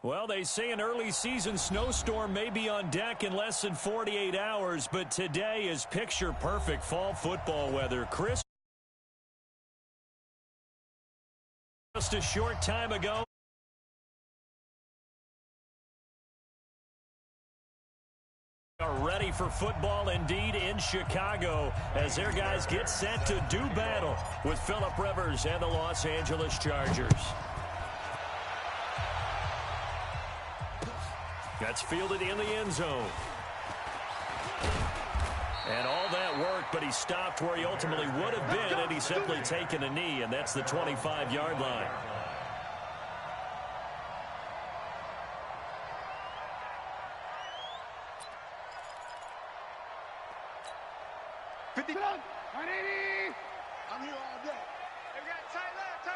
Well, they say an early season snowstorm may be on deck in less than 48 hours, but today is picture-perfect fall football weather. Chris, just a short time ago, are ready for football indeed in Chicago as their guys get set to do battle with Phillip Rivers and the Los Angeles Chargers. That's fielded in the end zone. And all that work, but he stopped where he ultimately would have been had he simply taken a knee, and that's the 25-yard line. I'm here all day. They got tight left.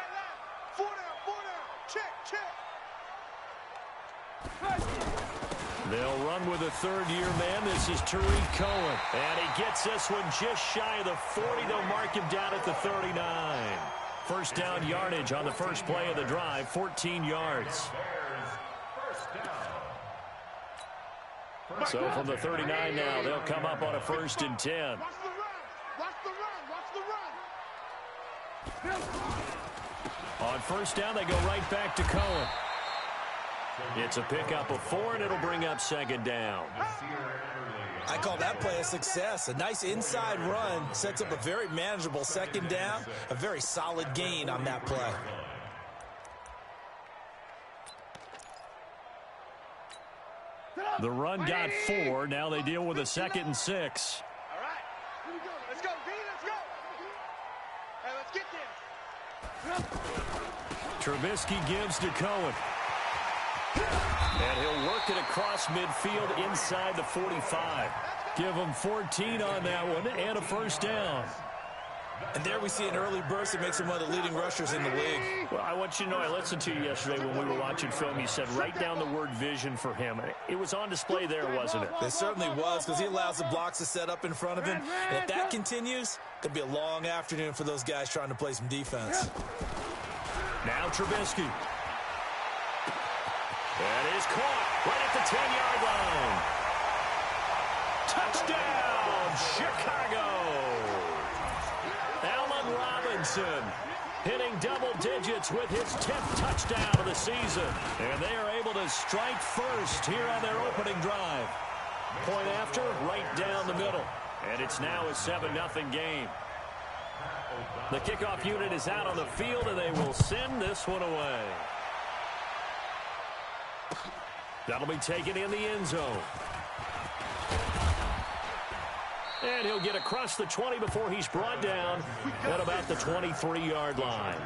4 down. Check. They'll run with a third-year man. This is Tariq Cohen. And he gets this one just shy of the 40. They'll mark him down at the 39. First down yardage on the first play of the drive, 14 yards. So from the 39 now, they'll come up on a 1st and 10. Watch the run. On first down, they go right back to Cohen. It's a pickup of 4, and it'll bring up 2nd down. I call that play a success. A nice inside run sets up a very manageable 2nd down. A very solid gain on that play. The run got 4. Now they deal with a 2nd and 6. All right. Here we go. Let's go, B. Let's go. Hey, let's get there. Trubisky gives to Cohen. And he'll work it across midfield inside the 45. Give him 14 on that one and a 1st down. And there we see an early burst that makes him one of the leading rushers in the league. Well, I want you to know, I listened to you yesterday when we were watching film. You said write down the word vision for him. It was on display there, wasn't it? It certainly was, because he allows the blocks to set up in front of him. And if that continues, it'll be a long afternoon for those guys trying to play some defense. Now Trubisky. That is caught right at the 10-yard line. Touchdown, Chicago. Allen Robinson hitting double digits with his 10th touchdown of the season. And they are able to strike first here on their opening drive. Point after, right down the middle. And it's now a 7-0 game. The kickoff unit is out on the field, and they will send this one away. That'll be taken in the end zone. And he'll get across the 20 before he's brought down at about the 23-yard line.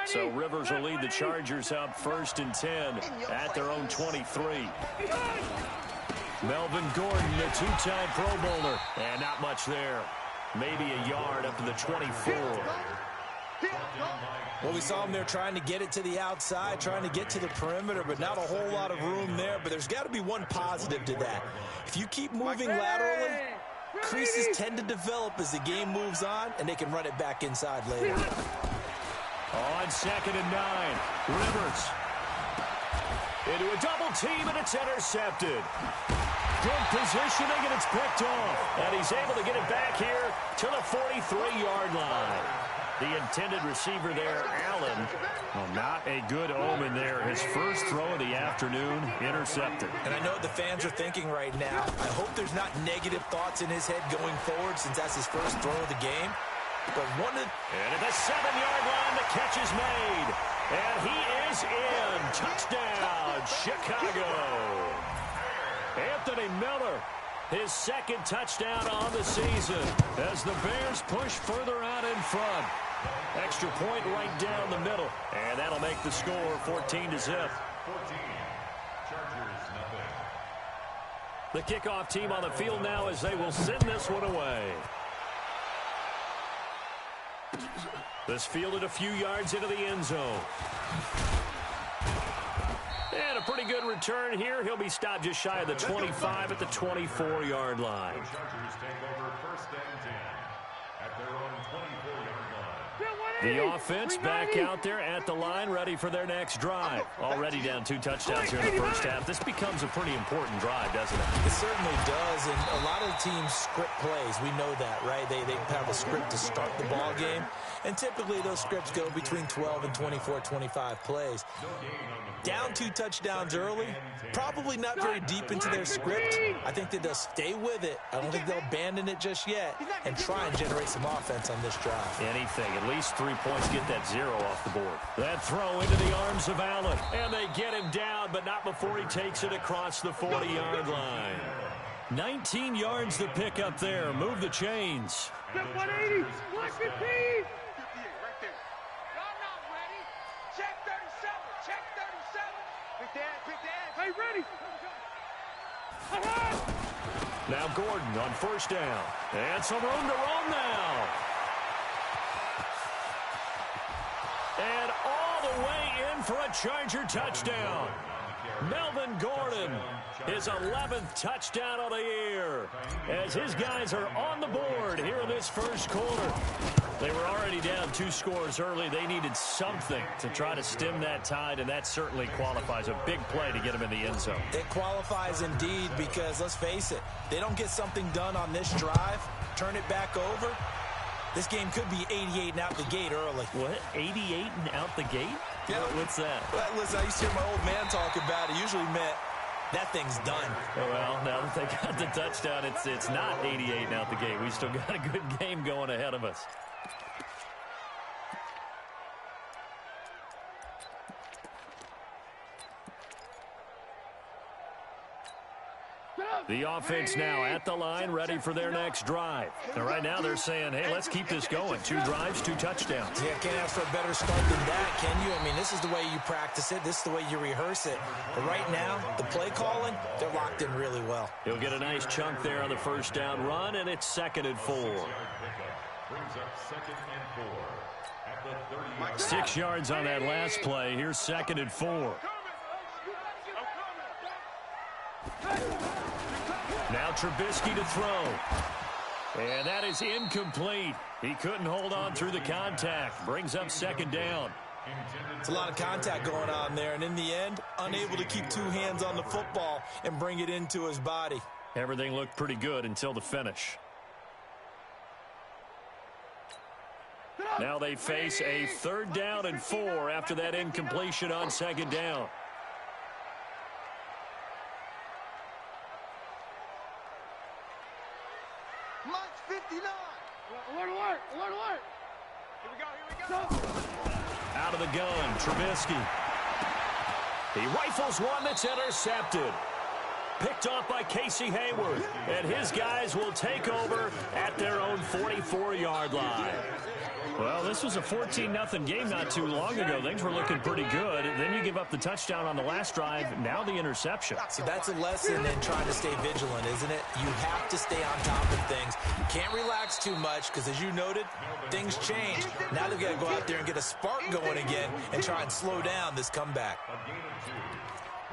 So Rivers will lead the Chargers up 1st and 10 at their own 23. Melvin Gordon, a 2-time Pro Bowler. And not much there. Maybe a yard up to the 24. Well, we saw him there trying to get it to the outside, trying to get to the perimeter, but not a whole lot of room there. But there's got to be one positive to that. If you keep moving laterally, creases tend to develop as the game moves on, and they can run it back inside later. On 2nd and 9, Rivers into a double team, and it's intercepted. Good positioning, and it's picked off. And he's able to get it back here to the 43-yard line. The intended receiver there, Allen. Well, not a good omen there. His first throw of the afternoon, intercepted. And I know what the fans are thinking right now. I hope there's not negative thoughts in his head going forward since that's his first throw of the game. But and at the 7-yard line, the catch is made. And he is in. Touchdown, Chicago. Anthony Miller, his 2nd touchdown on the season as the Bears push further out in front. Extra point right down the middle. And that'll make the score 14-0. The kickoff team on the field now as they will send this one away. This fielded a few yards into the end zone. And a pretty good return here. He'll be stopped just shy of the 25 at the 24-yard line. The Chargers take over 1st and 10 at their own 24-yard line. The offense back out there at the line, ready for their next drive. Already down 2 touchdowns here in the first half. This becomes a pretty important drive, doesn't it? It certainly does, and a lot of teams script plays. We know that, right? They have a script to start the ball game, and typically those scripts go between 12 and 24, 25 plays. Down 2 touchdowns early, probably not very deep into their script. I think that they'll stay with it. I don't think they'll abandon it just yet and try and generate some offense on this drive. Anything, at least 3 points, get that 0 off the board. That throw into the arms of Allen, and they get him down, but not before he takes it across the 40-yard line. 19 yards to pick up there. Move the chains. 180, 115. Hey, ready. Now Gordon on 1st down. And some room to roam now. And all the way in for a Charger touchdown. Melvin Gordon, his 11th touchdown of the year, as his guys are on the board here in this first quarter. They were already down 2 scores early. They needed something to try to stem that tide, and that certainly qualifies. A big play to get them in the end zone. It qualifies indeed because, let's face it, they don't get something done on this drive, turn it back over, this game could be 88 and out the gate early. What? 88 and out the gate? Yeah. What's that? Well, listen, I used to hear my old man talk about it. Usually meant that thing's done. Oh, well, now that they got the touchdown, it's not 88 and out the gate. We still got a good game going ahead of us. The offense now at the line, ready for their next drive. And right now they're saying, hey, let's keep this going. 2 drives, 2 touchdowns. Yeah, can't ask for a better start than that, can you? I mean, this is the way you practice it. This is the way you rehearse it. But right now, the play calling, they're locked in really well. He'll get a nice chunk there on the 1st down run, and it's 2nd and 4. Brings up 2nd and 4 at the 30-yard 6 yards on that last play. Here's 2nd and 4. Now Trubisky to throw. And that is incomplete. He couldn't hold on through the contact. Brings up 2nd down. It's a lot of contact going on there, and in the end, unable to keep 2 hands on the football and bring it into his body. Everything looked pretty good until the finish. Now they face a 3rd down and 4 after that incompletion on 2nd down. Alert. Here we go. Out of the gun, Trubisky. He rifles one that's intercepted. Picked off by Casey Hayward. And his guys will take over at their own 44-yard line. Well, this was a 14-0 game not too long ago. Things were looking pretty good. Then you give up the touchdown on the last drive. Now the interception. So that's a lesson in trying to stay vigilant, isn't it? You have to stay on top of things. You can't relax too much because, as you noted, things change. Now they've got to go out there and get a spark going again and try and slow down this comeback.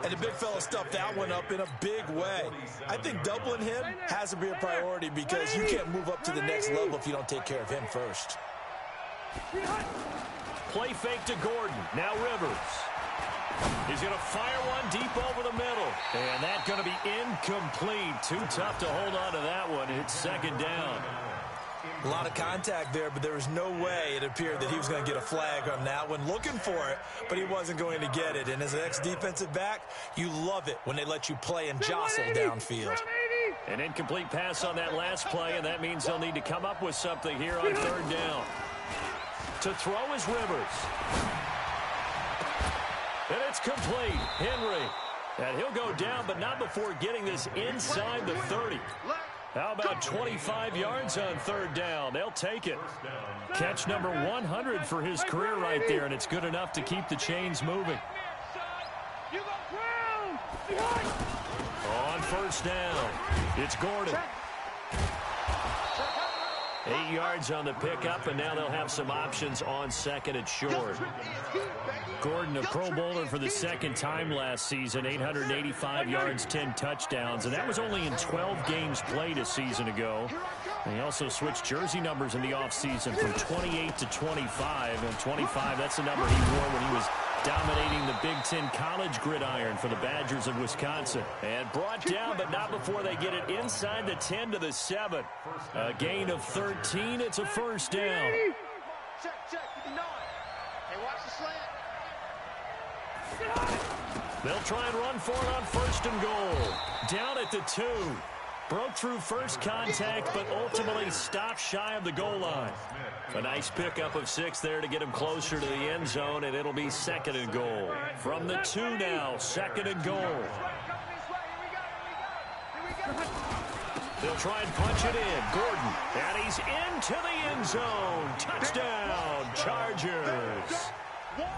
And the big fella stuffed that one up in a big way. I think doubling him has to be a priority because you can't move up to the next level if you don't take care of him first. Play fake to Gordon. Now Rivers. He's going to fire one deep over the middle. And that's going to be incomplete. Too tough to hold on to that one. It's 2nd down. A lot of contact there, but there was no way it appeared that he was going to get a flag on that one. Looking for it, but he wasn't going to get it. And as an ex-defensive back, you love it when they let you play and jostle downfield. An incomplete pass on that last play, and that means they'll need to come up with something here on 3rd down. To throw is Rivers. And it's complete. Henry. And he'll go down, but not before getting this inside the 30. How about 25 yards on 3rd down? They'll take it. Catch number 100 for his career right there, and it's good enough to keep the chains moving. On 1st down, it's Gordon. 8 yards on the pickup, and now they'll have some options on second and short. Gordon, a Pro Bowler for the second time last season, 885 yards, 10 touchdowns, and that was only in 12 games played a season ago. And he also switched jersey numbers in the offseason from 28 to 25, and 25, that's the number he wore when he was dominating the Big Ten college gridiron for the Badgers of Wisconsin. And brought down, but not before they get it inside the 10 to the 7. A gain of 13. It's a first down. Check, with the 9. Hey, watch the slant. They'll try and run for it on first and goal. Down at the 2. Broke through first contact, but ultimately stopped shy of the goal line. A nice pickup of 6 there to get him closer to the end zone, and it'll be second and goal. From the 2 now, second and goal. They'll try and punch it in. Gordon, and he's into the end zone. Touchdown, Chargers.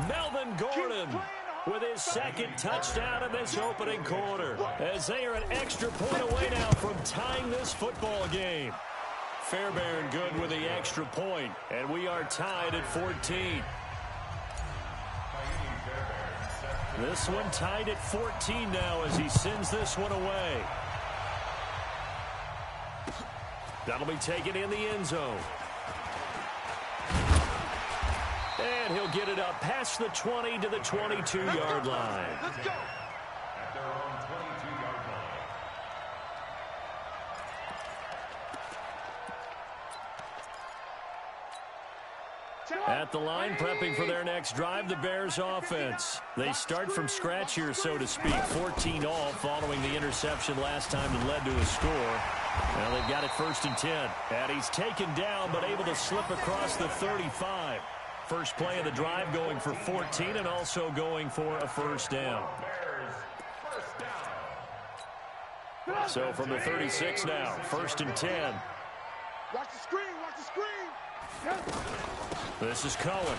Melvin Gordon with his second touchdown in this opening quarter, as they are an extra point away now from tying this football game. Fairbairn good with the extra point, and we are tied at 14. This one tied at 14 now as he sends this one away. That'll be taken in the end zone. And he'll get it up past the 20 to the 22-yard line. Let's go. At their own 22-yard line. At the line, prepping for their next drive, the Bears offense. They start from scratch here, so to speak. 14 all following the interception last time that led to a score. Now they've got it first and 10. And he's taken down, but able to slip across the 35. First play of the drive going for 14 and also going for a first down. So from the 36 now, first and 10. Watch the screen, watch the screen. This is Cohen.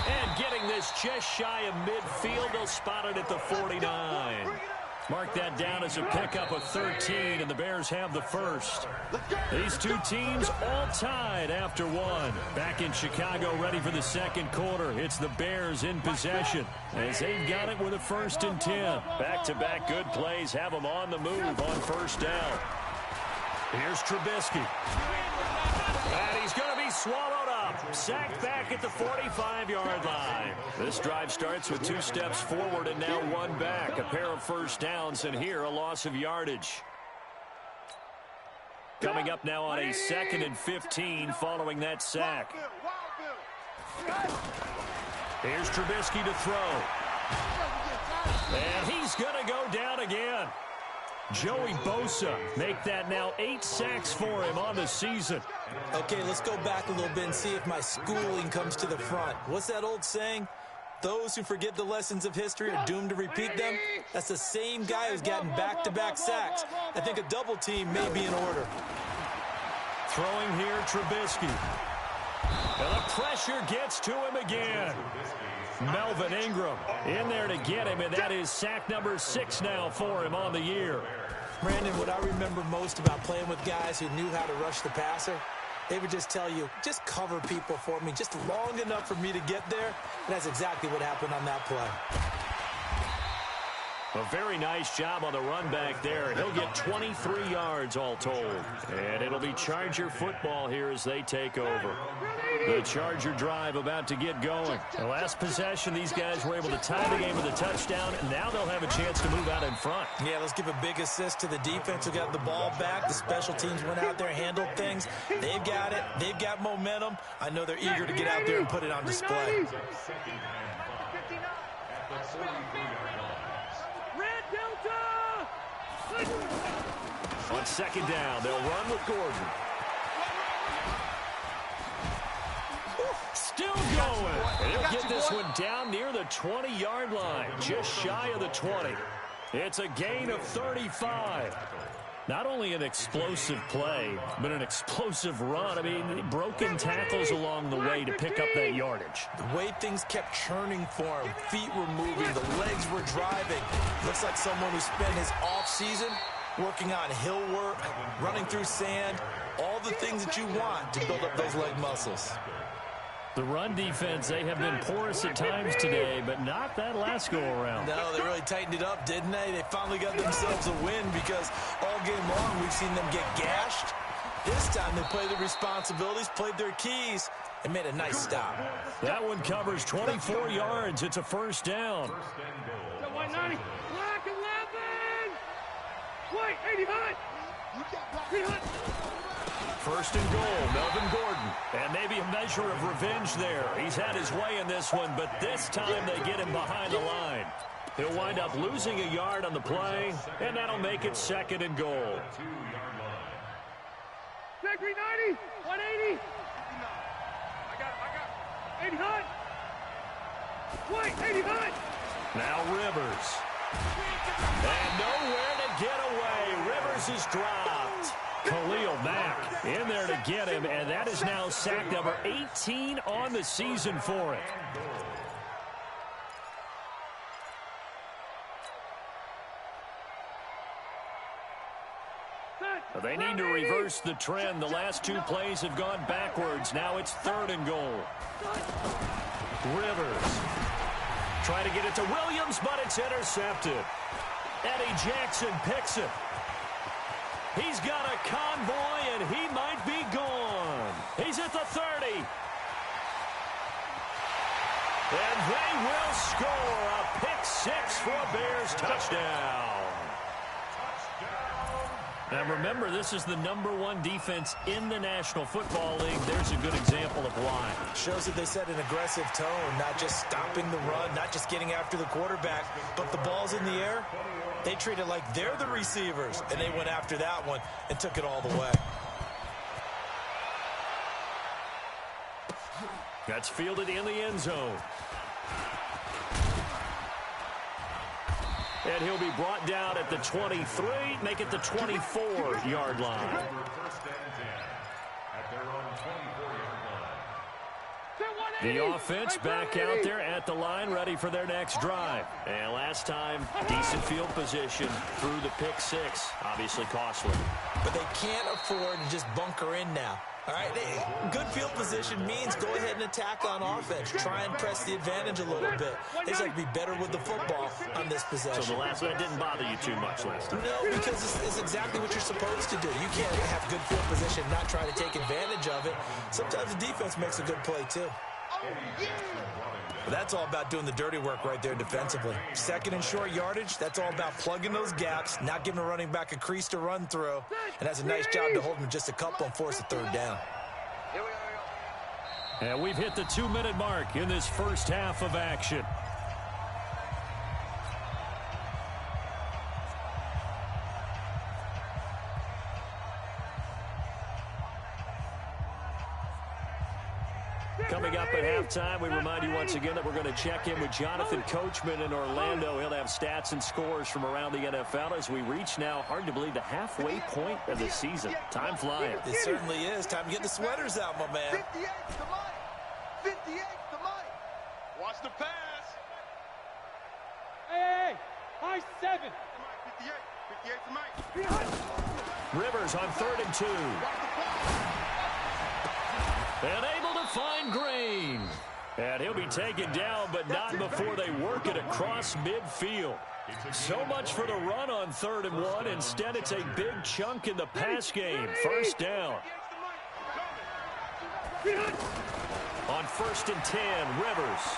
And getting this just shy of midfield, they'll spot it at the 49. Mark that down as a pickup of 13, and the Bears have the first. These two teams all tied after one. Back in Chicago, ready for the second quarter. It's the Bears in possession as they've got it with a first and 10. Back-to-back good plays have them on the move on first down. Here's Trubisky. And he's going to be swallowed up. Sacked back at the 45-yard line. This drive starts with 2 steps forward and now 1 back. A pair of first downs, and here a loss of yardage. Coming up now on a 2nd and 15 following that sack. Here's Trubisky to throw. And he's going to go down again. Joey Bosa make that now 8 sacks for him on the season. Okay, let's go back a little bit and see if my schooling comes to the front. What's that old saying? Those who forget the lessons of history are doomed to repeat them. That's the same guy who's gotten back-to-back sacks. I think a double team may be in order. Throwing here, Trubisky. And the pressure gets to him again. Melvin Ingram in there to get him, and that is sack number 6 now for him on the year. Brandon, what I remember most about playing with guys who knew how to rush the passer, they would just tell you, just cover people for me, just long enough for me to get there. And that's exactly what happened on that play. A very nice job on the run back there. He'll get 23 yards all told. And it'll be Charger football here as they take over. The Charger drive about to get going. The last possession, these guys were able to tie the game with a touchdown, and now they'll have a chance to move out in front. Yeah, let's give a big assist to the defense who got the ball back. The special teams went out there, handled things. They've got it. They've got momentum. I know they're eager to get out there and put it on display. On second down, they'll run with Gordon. Still going. And he'll get this one down near the 20-yard line, just shy of the 20. It's a gain of 35. Not only an explosive play, but an explosive run. I mean, broken tackles along the way to pick up that yardage. The way things kept churning for him, feet were moving, the legs were driving. Looks like someone who spent his offseason working on hill work, running through sand, all the things that you want to build up those leg muscles. The run defense, they have been porous at times today, but not that last go-around. No, they really tightened it up, didn't they? They finally got themselves a win because all game long we've seen them get gashed. This time they played their responsibilities, played their keys, and made a nice stop. That one covers 24 yards. It's a first down. White 90. Black 11. White 80 high. 3 high. First and goal, Melvin Gordon. And maybe a measure of revenge there. He's had his way in this one, but this time they get him behind the line. He'll wind up losing a yard on the play, and that'll make it second and goal. Jack 390. 180. I got it. 80 high. White 80 high. Now Rivers. And nowhere to get away. Rivers is dropped. Khalil Mack in there to get him, and that is now sack number 18 on the season for it. They need to reverse the trend. The last two plays have gone backwards. Now it's third and goal. Rivers. Try to get it to Williams, but it's intercepted. Eddie Jackson picks it. He's got a convoy, and he might be gone. He's at the 30. And they will score a pick six for a Bears touchdown. Now remember, this is the #1 defense in the National Football League. There's a good example of why. Shows that they set an aggressive tone, not just stopping the run, not just getting after the quarterback, but the ball's in the air. They treat it like they're the receivers, and they went after that one and took it all the way. That's fielded in the end zone. And he'll be brought down at the 23, make it the 24-yard line. First and 10 at their own 24-yard line. The offense back out there at the line, ready for their next drive. And last time, decent field position through the pick six. Obviously costly. But they can't afford to just bunker in now. All right, good field position means go ahead and attack on offense. Try and press the advantage a little bit. They just have to be better with the football on this possession. So the last one didn't bother you too much last time? No, because it's exactly what you're supposed to do. You can't have good field position and not try to take advantage of it. Sometimes the defense makes a good play, too. But that's all about doing the dirty work right there defensively. Second and short yardage, that's all about plugging those gaps, not giving a running back a crease to run through, and has a nice job to hold him just a couple and force a third down. And we've hit the 2-minute mark in this first half of action. Coming up at halftime, we remind you once again that we're going to check in with Jonathan Coachman in Orlando. He'll have stats and scores from around the NFL as we reach now, hard to believe, the halfway point of the season. Time flying. It certainly is. Time to get the sweaters out, my man. 58 to Mike. 58 to Mike. Watch the pass. Hey, high 7. 58. 58 to Mike. Rivers on 3rd and 2. And able to find Green. And he'll be taken down, but not before they work it across midfield. So much for the run on 3rd and 1. Instead, it's a big chunk in the pass game. First down. On 1st and 10, Rivers.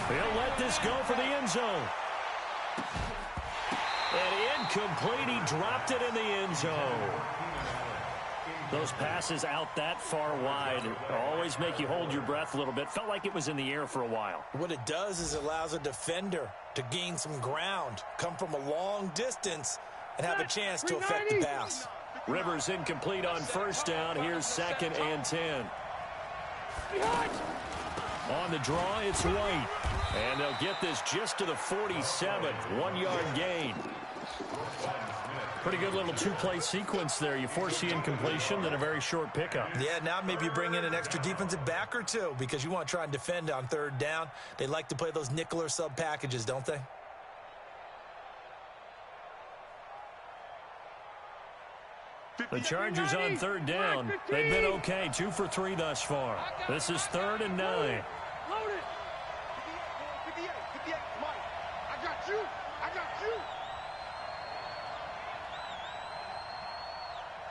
He'll let this go for the end zone. And incomplete. He dropped it in the end zone. Those passes out that far wide always make you hold your breath a little bit. Felt like it was in the air for a while. What it does is it allows a defender to gain some ground, come from a long distance, and have a chance to affect the pass. Rivers incomplete on 1st down. Here's 2nd and 10. On the draw, it's White. And they'll get this just to the 47. 1-yard gain. Pretty good little two-play sequence there. You force the incompletion, then a very short pickup. Yeah, now maybe you bring in an extra defensive back or two because you want to try and defend on 3rd down. They like to play those nickel or sub packages, don't they? The Chargers on third down. They've been okay, 2 for 3 thus far. This is 3rd and 9. Load it. 58, Mike. I got you.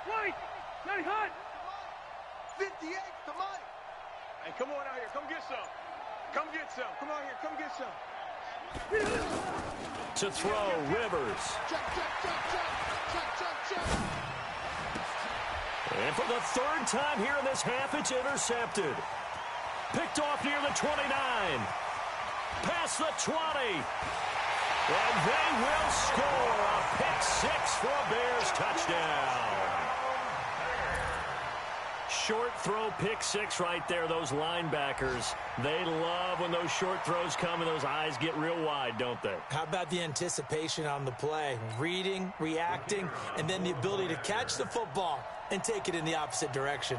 Right. Not hot. 58 to Mike. Hey, come on out here. Come get some. Come on here. Come get some. To throw, Rivers. Check. And for the 3rd time here in this half, it's intercepted. Picked off near the 29. Past the 20. And they will score a pick 6 for a Bears touchdown. Short throw, pick 6 right there. Those linebackers, they love when those short throws come and those eyes get real wide, don't they? How about the anticipation on the play? Reading, reacting, and then the ability to catch the football and take it in the opposite direction.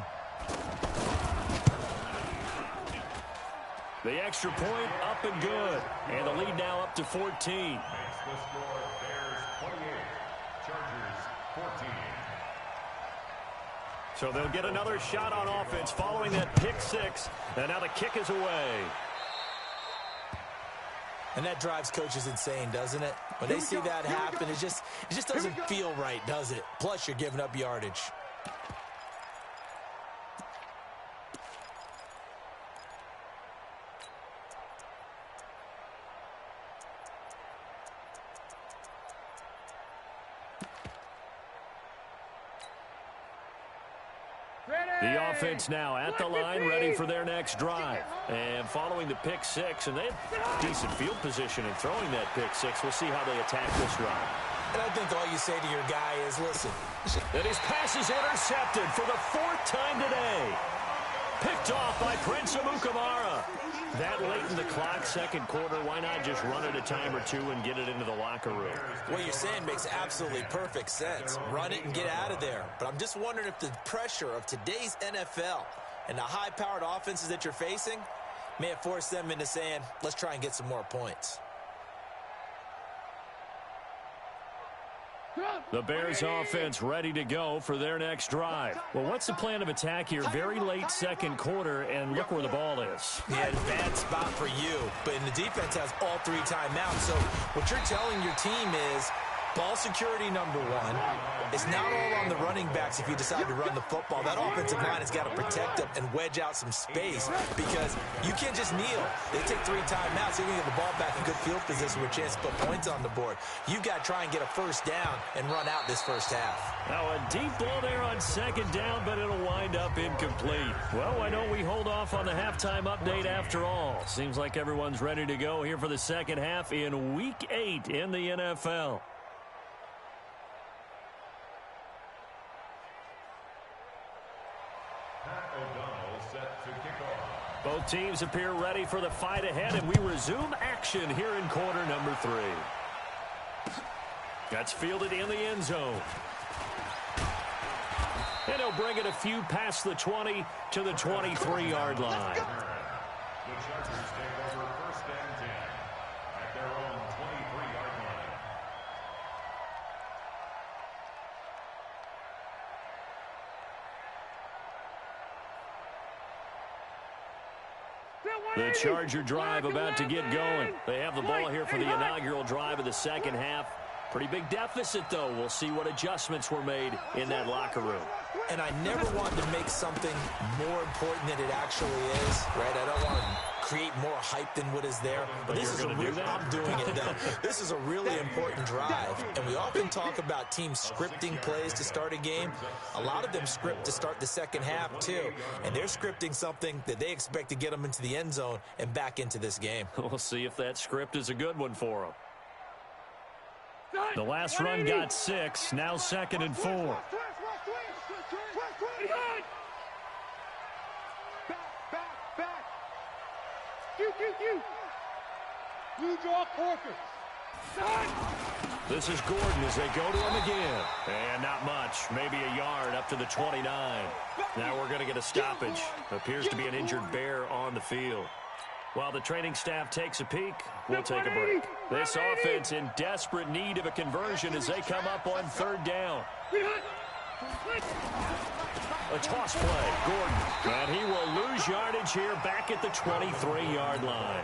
The extra point up and good. And the lead now up to 14. Makes the score Bears 28, Chargers 14. So they'll get another shot on offense following that pick 6. And now the kick is away. And that drives coaches insane, doesn't it? When they see that happen, it just doesn't feel right, does it? Plus, you're giving up yardage. The offense now at the line, ready for their next drive. And following the pick 6, and they have decent field position in throwing that pick 6. We'll see how they attack this drive. And I think all you say to your guy is, listen. And his pass is intercepted for the 4th time today. Picked off by Prince Amukamara. That late in the clock, 2nd quarter, why not just run it a time or 2 and get it into the locker room? What you're saying makes absolutely perfect sense. Run it and get out of there. But I'm just wondering if the pressure of today's NFL and the high-powered offenses that you're facing may have forced them into saying, let's try and get some more points. The Bears offense ready to go for their next drive. Well, what's the plan of attack here? Very late 2nd quarter, and look where the ball is. Yeah, bad spot for you, but the defense has all 3 timeouts. So what you're telling your team is ball security number 1. It's not all on the running backs if you decide to run the football. That offensive line has got to protect them and wedge out some space because you can't just kneel. They take 3 timeouts. You're going to get the ball back in good field position with a chance to put points on the board. You've got to try and get a 1st down and run out this 1st half. Now a deep ball there on 2nd down, but it'll wind up incomplete. Well, why don't we hold off on the halftime update after all? Seems like everyone's ready to go here for the 2nd half in Week 8 in the NFL. Both teams appear ready for the fight ahead, and we resume action here in quarter number 3. That's fielded in the end zone. And he'll bring it a few past the 20 to the 23-yard line. The Chargers take over 1st and 10 at their own 23-yard line. The Charger drive about to get going. They have the ball here for the inaugural drive of the 2nd half. Pretty big deficit, though. We'll see what adjustments were made in that locker room. And I never wanted to make something more important than it actually is, right? I don't want to create more hype than what is there. But this is a real, I'm doing it, though. This is a really important drive. And we often talk about teams scripting plays to start a game. A lot of them script to start the 2nd half, too. And they're scripting something that they expect to get them into the end zone and back into this game. We'll see if that script is a good one for them. The last run got 6. Now 2nd and 4. You draw Corker. This is Gordon as they go to him again. And not much. Maybe a yard up to the 29. Now we're going to get a stoppage. Appears to be an injured Bear on the field. While the training staff takes a peek, we'll take a break. This offense in desperate need of a conversion as they come up on 3rd down. A toss play, Gordon. And he will lose yardage here back at the 23-yard line.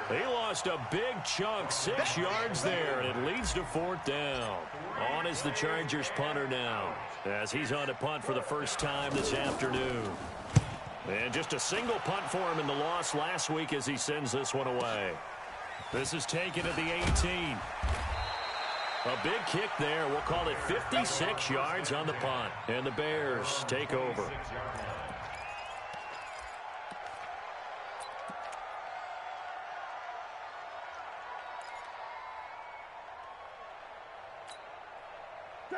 He lost a big chunk, 6 yards there, and it leads to 4th down. On is the Chargers punter now, as he's on to punt for the first time this afternoon. And just a single punt for him in the loss last week as he sends this one away. This is taken at the 18. A big kick there. We'll call it 56 yards on the punt. And the Bears take over.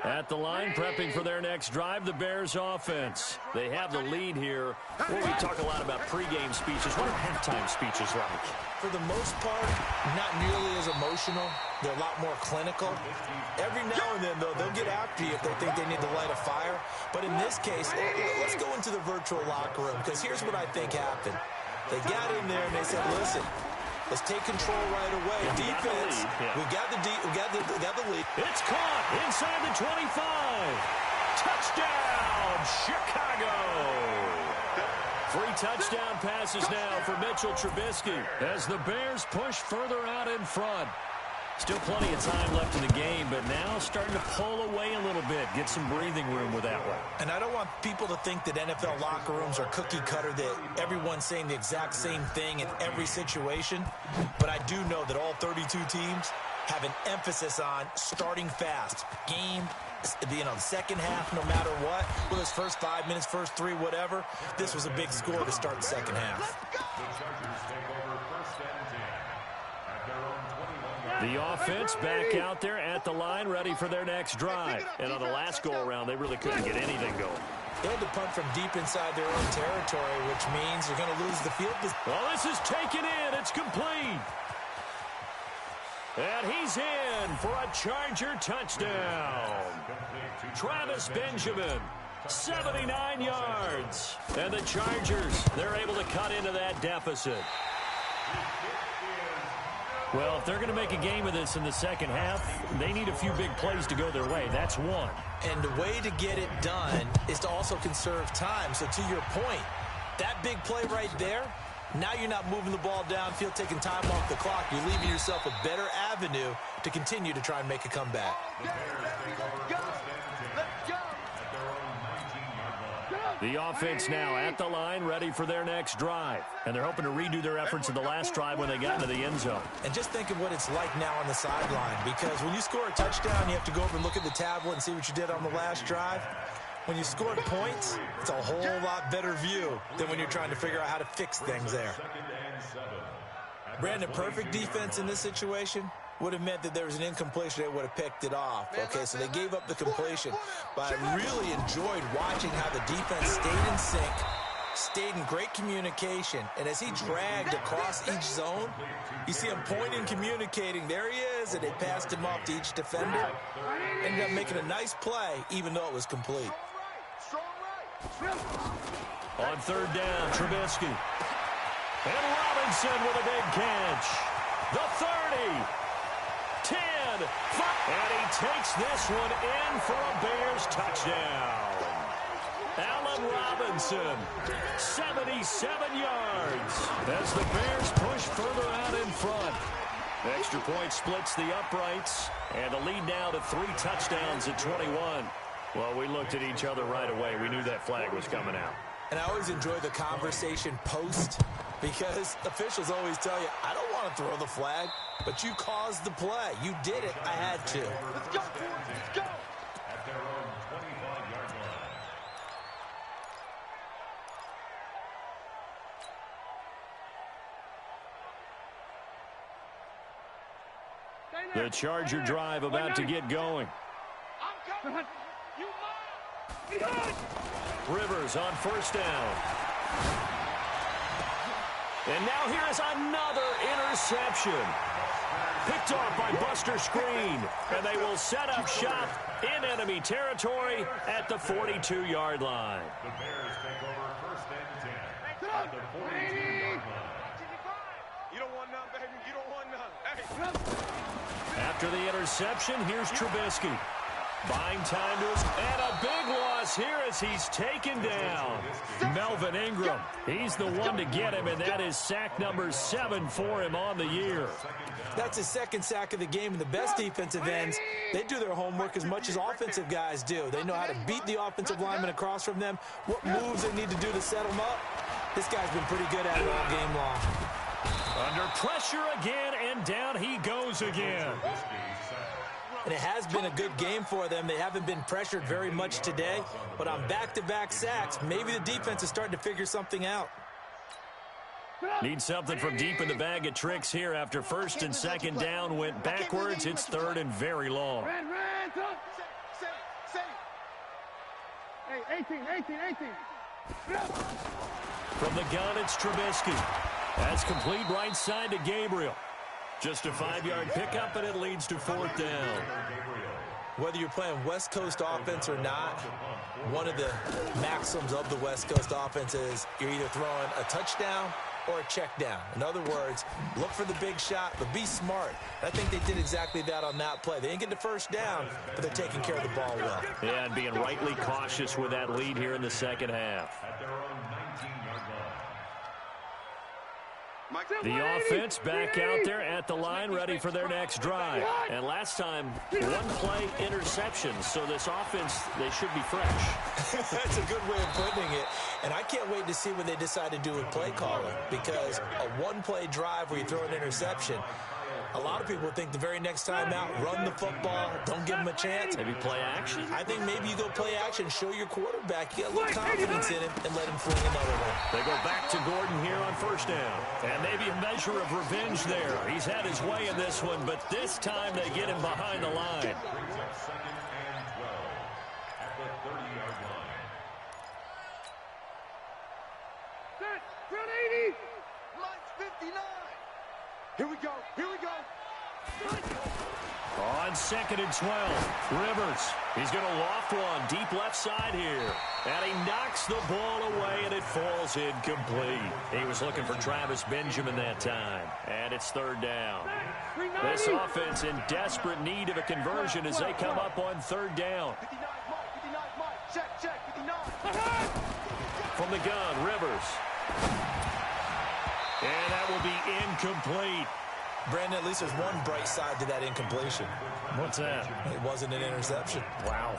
At the line, prepping for their next drive, the Bears offense. They have the lead here. Well, we talk a lot about pregame speeches. What are halftime speeches like? For the most part, not nearly as emotional. They're a lot more clinical. Every now and then, though, they'll get after you if they think they need to light a fire. But in this case, let's go into the virtual locker room, because here's what I think happened. They got in there and they said, listen, let's take control right away. Defense, we got the lead. It's caught inside the 25. Touchdown, Chicago. 3 touchdown passes now for Mitchell Trubisky as the Bears push further out in front. Still plenty of time left in the game, but now starting to pull away a little bit, get some breathing room with that one. And I don't want people to think that NFL locker rooms are cookie cutter, that everyone's saying the exact same thing in every situation. But I do know that all 32 teams have an emphasis on starting fast. Game, the second half, no matter what, whether it's first 5 minutes, first 3, whatever, this was a big score to start the second half. The offense back out there at the line, ready for their next drive. And on the last go-around, they really couldn't get anything going. They had to punt from deep inside their own territory, which means they're going to lose the field. Well, this is taken in. It's complete. And he's in for a Charger touchdown. Travis Benjamin, 79 yards. And the Chargers, they're able to cut into that deficit. Well, if they're going to make a game of this in the second half, they need a few big plays to go their way. That's one. And the way to get it done is to also conserve time. So to your point, that big play right there, now you're not moving the ball downfield, taking time off the clock. You're leaving yourself a better avenue to continue to try and make a comeback. The offense now at the line, ready for their next drive. And they're hoping to redo their efforts in the last drive when they got into the end zone. And just think of what it's like now on the sideline, because when you score a touchdown, you have to go over and look at the tablet and see what you did on the last drive. When you scored points, it's a whole lot better view than when you're trying to figure out how to fix things there. Brandon, perfect defense in this situation would have meant that there was an incompletion. They would have picked it off. Okay, so they gave up the completion. But I really enjoyed watching how the defense stayed in sync, stayed in great communication. And as he dragged across each zone, you see him pointing, communicating. There he is, and they passed him off to each defender. Ended up making a nice play, even though it was complete. On third down, Trubisky. And Robinson with a big catch. The 30. 10, 5, and he takes this one in for a Bears touchdown. Allen Robinson, 77 yards, as the Bears push further out in front. Extra point splits the uprights, and a lead now to 3 touchdowns at 21. Well, we looked at each other right away. We knew that flag was coming out. And I always enjoy the conversation post, because officials always tell you, I don't want to throw the flag, but you caused the play. You did it. I had to. Let's go, let's go. At their own 25-yard line. The Charger drive about to get going. I'm coming. You mine. Rivers on first down. And now here is another interception. Picked off by Buster Screen. And they will set up shop in enemy territory at the 42-yard line. The Bears take over first and 10 at the 42-yard line. You don't want none, baby. You don't want none. Hey. After the interception, here's Trubisky. Buying time to his, and a big loss here as he's taken down. Melvin Ingram, he's the one to get him, and that is sack number 7 for him on the year. That's his second sack of the game, and the best defensive ends, they do their homework as much as offensive guys do. They know how to beat the offensive lineman across from them, what moves they need to do to set them up. This guy's been pretty good at it all game long. Under pressure again, and down he goes again. And it has been a good game for them. They haven't been pressured very much today, but on back-to-back sacks, maybe the defense is starting to figure something out. Need something from deep in the bag of tricks here after first and second down went backwards. It's third and very long. Hey, 18. From the gun, it's Trubisky. That's complete right side to Gabriel. Just a 5-yard pickup, and it leads to fourth down. Whether you're playing West Coast offense or not, one of the maxims of the West Coast offense is you're either throwing a touchdown or a check down. In other words, look for the big shot, but be smart. I think they did exactly that on that play. They didn't get the first down, but they're taking care of the ball well. Yeah, and being rightly cautious with that lead here in the second half. The offense back out there at the line, ready for their next drive. And last time, one play interception. So this offense, they should be fresh. That's a good way of putting it. And I can't wait to see what they decide to do with play calling, because a one-play drive where you throw an interception, a lot of people think the very next time out, run the football, don't give them a chance. Maybe play action? I think maybe you go play action, show your quarterback, you got a little confidence in him, and let him fling another one. They go back to Gordon here on first down. And maybe a measure of revenge there. He's had his way in this one, but this time they get him behind the line. Second and 12 at the 30-yard line. Set, front 80. Lights 59. Here we go. On second and 12, Rivers. He's going to loft one deep left side here. And he knocks the ball away, and it falls incomplete. He was looking for Travis Benjamin that time. And it's third down. This offense in desperate need of a conversion as they come up on third down. 59, check, 59. From the gun, Rivers. And that will be incomplete. Brandon, at least there's one bright side to that incompletion. What's that? It wasn't an interception. Wow.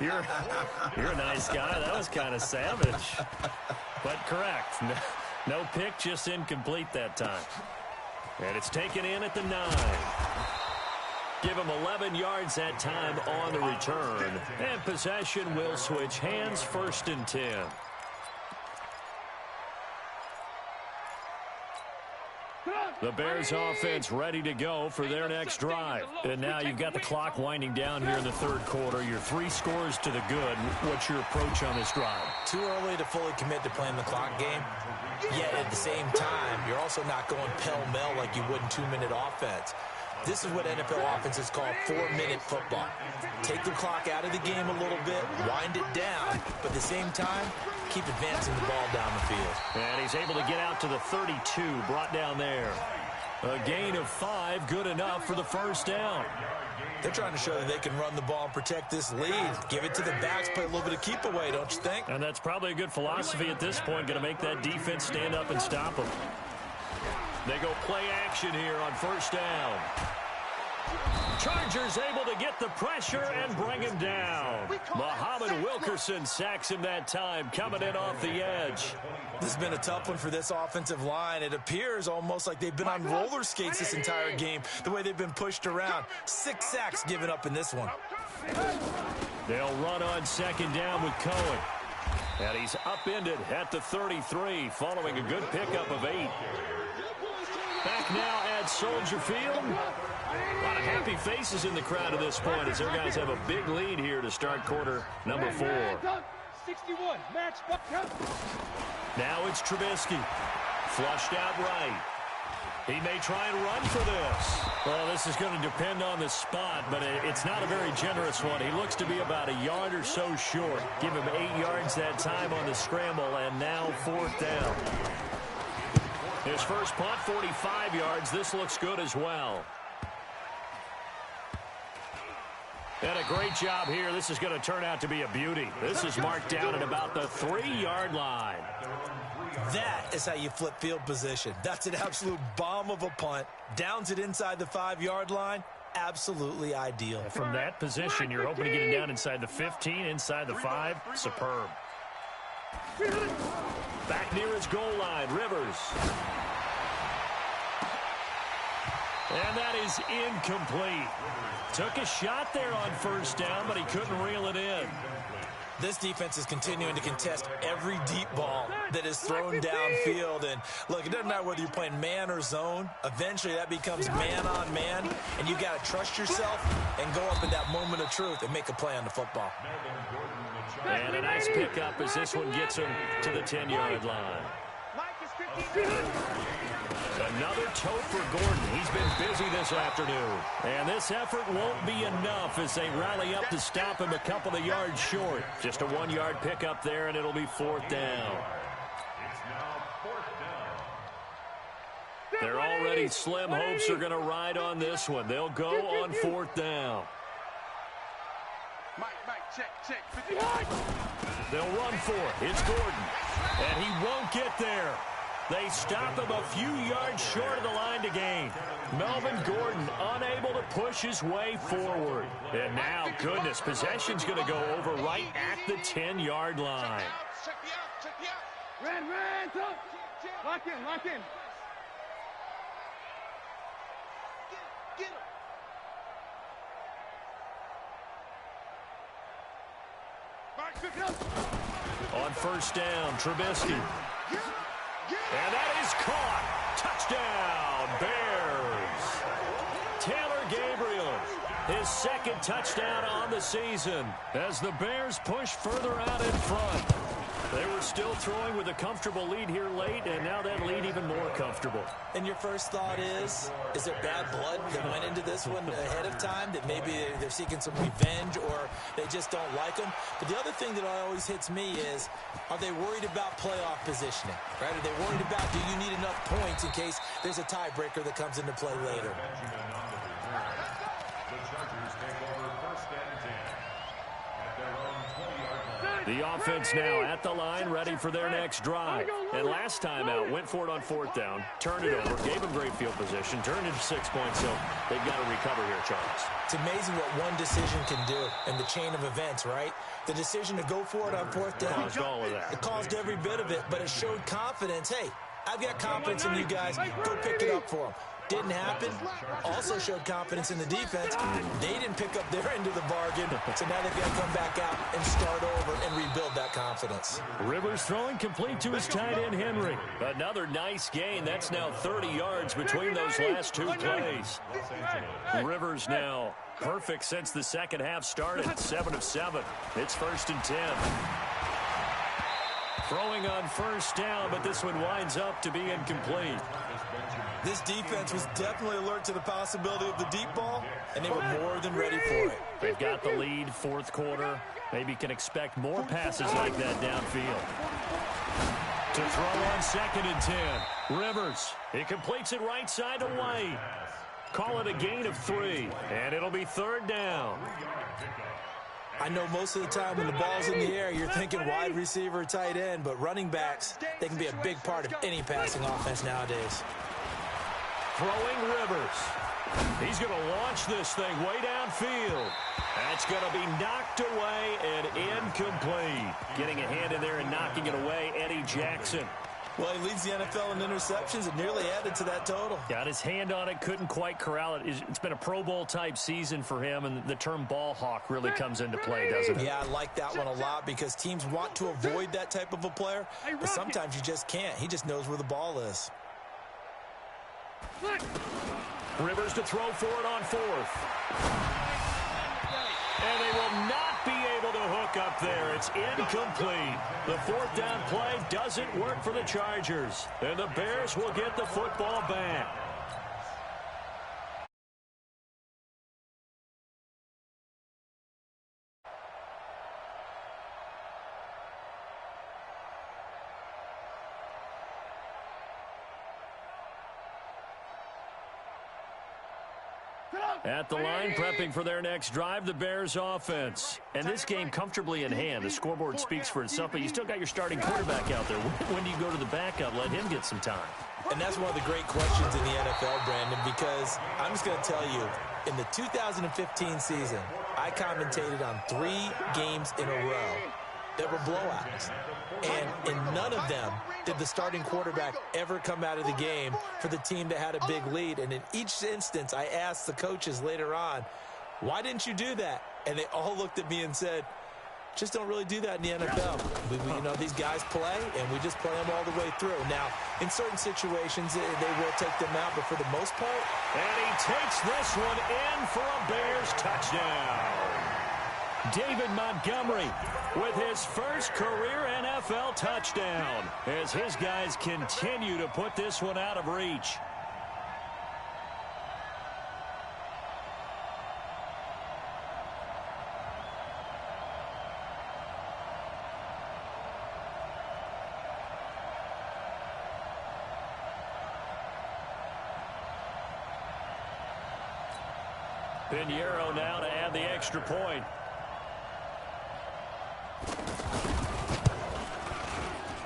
You're a nice guy. That was kind of savage. But correct. No pick, just incomplete that time. And it's taken in at the 9. Give him 11 yards that time on the return. And possession will switch hands, first and 10. The Bears offense ready to go for their next drive. And now you've got the clock winding down here in the third quarter. You're 3 scores to the good. What's your approach on this drive? Too early to fully commit to playing the clock game. Yet at the same time, you're also not going pell-mell like you would in 2-minute offense. This is what NFL offenses call 4-minute football. Take the clock out of the game a little bit, wind it down, but at the same time, keep advancing the ball down the field. And he's able to get out to the 32, brought down there. A gain of 5, good enough for the first down. They're trying to show that they can run the ball and protect this lead. Give it to the backs, play a little bit of keep away, don't you think? And that's probably a good philosophy at this point, going to make that defense stand up and stop them. They go play action here on first down. Chargers able to get the pressure and bring him down. Muhammad Wilkerson sacks him that time, coming in off the edge. This has been a tough one for this offensive line. It appears almost like they've been on roller skates this entire game, the way they've been pushed around. 6 sacks given up in this one. They'll run on second down with Cohen. And he's upended at the 33, following a good pickup of 8. Back now at Soldier Field. A lot of happy faces in the crowd at this point as their guys have a big lead here to start quarter number 4. 61, match. Now it's Trubisky. Flushed out right. He may try and run for this. Well, this is going to depend on the spot, but it's not a very generous one. He looks to be about a yard or so short. Give him 8 yards that time on the scramble, and now fourth down. His first punt, 45 yards. This looks good as well. And a great job here. This is going to turn out to be a beauty. This is marked down at about the 3-yard line. That is how you flip field position. That's an absolute bomb of a punt. Downs it inside the 5-yard line. Absolutely ideal. From that position, you're hoping to get it down inside the 15, inside the 5. Superb. Back near his goal line, Rivers. And that is incomplete. Took a shot there on first down, but he couldn't reel it in. This defense is continuing to contest every deep ball that is thrown downfield. And, look, it doesn't matter whether you're playing man or zone. Eventually, that becomes man on man, and you got to trust yourself and go up in that moment of truth and make a play on the football. And a nice pickup as this one gets him to the 10-yard line. Another tote for Gordon. He's been busy this afternoon. And this effort won't be enough as they rally up to stop him a couple of yards short. Just a 1-yard pickup there, and it'll be 4th down. Their already slim hopes are going to ride on this one. They'll go on 4th down. Mike, check. They'll run for it. It's Gordon. And he won't get there. They stop him a few yards short of the line to gain. Melvin Gordon unable to push his way forward. And now, goodness, possession's going to go over right at the 10-yard line. Check me out. Ran, lock in. Get him. On first down, Trubisky. And that is caught. Touchdown, Bears. Taylor Gabriel, his 2nd touchdown on the season as the Bears push further out in front. They were still throwing with a comfortable lead here late, and now that lead even more comfortable. And your first thought is there bad blood that went into this one ahead of time, that maybe they're seeking some revenge or they just don't like them? But the other thing that always hits me is, are they worried about playoff positioning? Right? Are they worried about, do you need enough points in case there's a tiebreaker that comes into play later? The Chargers take over 1st and 10 at their own 20-yard line. The offense now at the line, ready for their next drive. And last time out, went for it on 4th down, turned it over, gave them great field position, turned it 6 points, so they've got to recover here, Charles. It's amazing what one decision can do in the chain of events, right? The decision to go for it on 4th down. Caused all of that. It caused every bit of it, but it showed confidence. Hey, I've got confidence in you guys. Go pick it up for them. Didn't happen. Also showed confidence in the defense. They didn't pick up their end of the bargain, so now they've got to come back out and start over and rebuild that confidence. Rivers throwing complete to his tight end, Henry. Another nice gain. That's now 30 yards between those last 2 plays. Rivers now perfect since the second half started. 7 of 7. It's 1st and 10. Throwing on first down, but this one winds up to be incomplete. This defense was definitely alert to the possibility of the deep ball, and they were more than ready for it. They've got the lead, 4th quarter. Maybe can expect more passes like that downfield. To throw on 2nd and 10. Rivers. He completes it right side to White. Call it a gain of 3, and it'll be 3rd down. I know most of the time when the ball's in the air, you're thinking wide receiver, tight end, but running backs, they can be a big part of any passing offense nowadays. Throwing Rivers. He's going to launch this thing way downfield. That's going to be knocked away and incomplete. Getting a hand in there and knocking it away, Eddie Jackson. Well, he leads the NFL in interceptions and nearly added to that total. Got his hand on it, couldn't quite corral it. It's been a Pro Bowl-type season for him, and the term ball hawk really comes into play, doesn't it? Yeah, I like that one a lot because teams want to avoid that type of a player, but sometimes you just can't. He just knows where the ball is. Rivers to throw for it on 4th. And they will not be able to hook up there. It's incomplete. The 4th down play doesn't work for the Chargers. And the Bears will get the football back. At the line, prepping for their next drive, the Bears offense. And this game comfortably in hand. The scoreboard speaks for itself, but you still got your starting quarterback out there. When do you go to the backup? Let him get some time. And that's one of the great questions in the NFL, Brandon, because I'm just going to tell you, in the 2015 season, I commentated on 3 games in a row that were blowouts. And in none of them did the starting quarterback ever come out of the game for the team that had a big lead. And in each instance, I asked the coaches later on, why didn't you do that? And they all looked at me and said, just don't really do that in the NFL. You know, these guys play, and we just play them all the way through. Now, in certain situations, they will take them out, but for the most part. And he takes this one in for a Bears touchdown. David Montgomery with his first career NFL touchdown as his guys continue to put this one out of reach. Pinheiro now to add the extra point.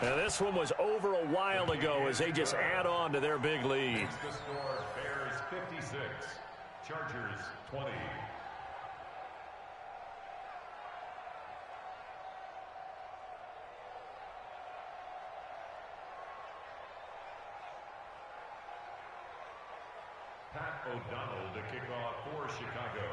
Now this one was over a while ago as they just add on to their big lead. The score, Bears 56, Chargers 20. Pat O'Donnell to kick off for Chicago.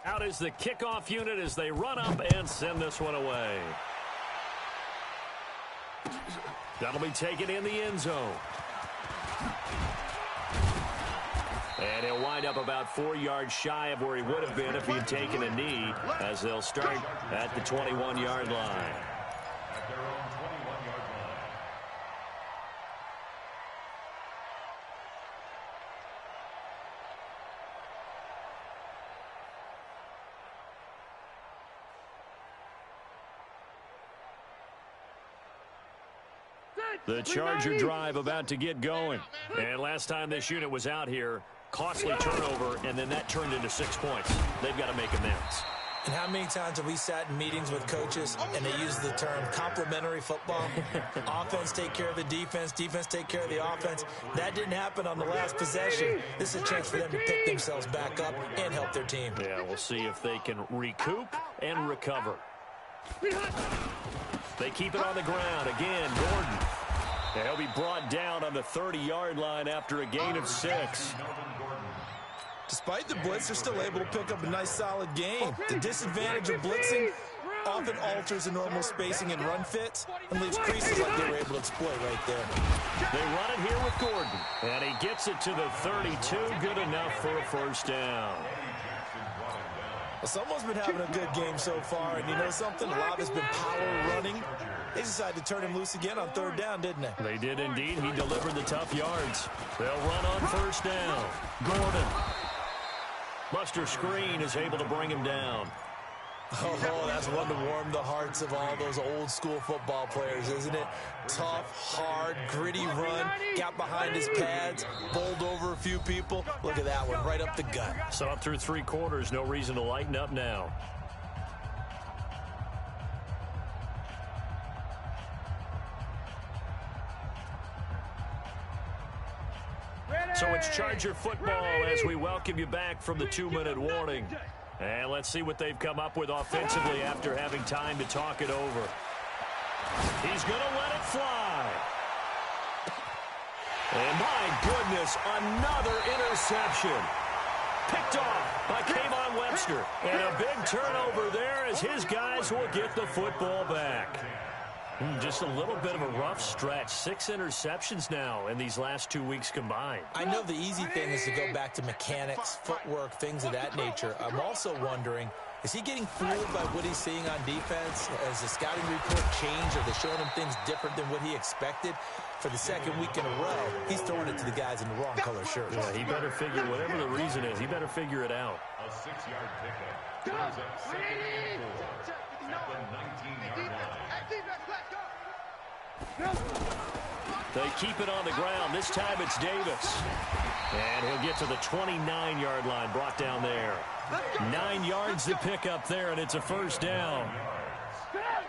Out is the kickoff unit as they run up and send this one away. That'll be taken in the end zone. And he'll wind up about 4 yards shy of where he would have been if he had taken a knee, as they'll start at the 21-yard line. At their own 21-yard line. The Charger drive about to get going. And last time this unit was out here, costly turnover, and then that turned into 6 points. They've got to make amends. And how many times have we sat in meetings with coaches and they use the term complementary football? Offense take care of the defense, defense take care of the offense. That didn't happen on the last possession. This is a chance for them to pick themselves back up and help their team. Yeah, we'll see if they can recoup and recover. They keep it on the ground. Again, Gordon. And he'll be brought down on the 30-yard line after a gain of 6. Despite the blitz, they're still able to pick up a nice, solid gain. The disadvantage of blitzing often alters the normal spacing and run fits and leaves creases like they were able to exploit right there. They run it here with Gordon. And he gets it to the 32. Good enough for a first down. Well, someone's been having a good game so far, and you know something? A lot has been power running. They decided to turn him loose again on 3rd down, didn't they? They did indeed. He delivered the tough yards. They'll run on first down. Gordon. Buster Screen is able to bring him down. Oh, that's one to warm the hearts of all those old-school football players, isn't it? Tough, hard, gritty run, got behind his pads, bowled over a few people. Look at that one, right up the gut. So up through 3 quarters, no reason to lighten up now. So it's Charger football as we welcome you back from the 2-minute warning. And let's see what they've come up with offensively after having time to talk it over. He's going to let it fly. And my goodness, another interception. Picked off by Kayvon Webster. And a big turnover there as his guys will get the football back. Just a little bit of a rough stretch. 6 interceptions now in these last 2 weeks combined. I know the easy thing is to go back to mechanics, footwork, things of that nature. I'm also wondering, is he getting fooled by what he's seeing on defense? Has the scouting report changed? Are they showing him things different than what he expected? For the 2nd week in a row, he's throwing it to the guys in the wrong color shirts. Yeah, he better figure, whatever the reason is, he better figure it out. A 6-yard pickup. Turns up 2nd and 4 at the 19-yard line. They keep it on the ground. This time it's Davis. And he'll get to the 29-yard line, brought down there. 9 yards to pick up there, and it's a first down.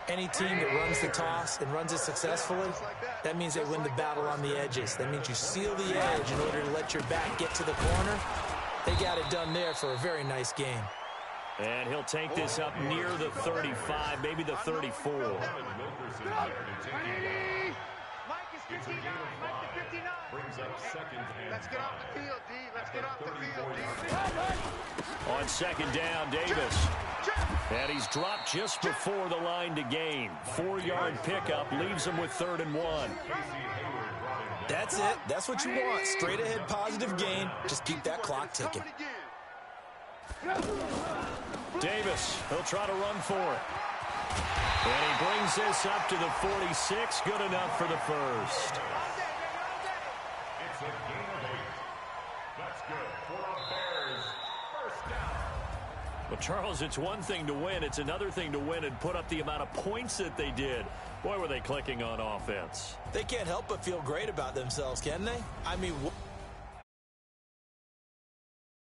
Any team that runs the toss and runs it successfully, that means they win the battle on the edges. That means you seal the edge in order to let your back get to the corner. They got it done there for a very nice game. And he'll take this up near the 35, maybe the 34. It's a gain of 5. Brings up second and let's get off the field, D. Let's get off the field, D. On second down, Davis. And he's dropped just before the line to gain. 4-yard pickup leaves him with 3rd and 1. That's it. That's what you want. Straight ahead positive gain. Just keep that clock ticking. Davis, he'll try to run for it. And he brings this up to the 46. Good enough for the first. It's a gain of 8. That's good for the Bears. First down. Well, Charles, it's one thing to win. It's another thing to win and put up the amount of points that they did. Boy, were they clicking on offense. They can't help but feel great about themselves, can they? I mean,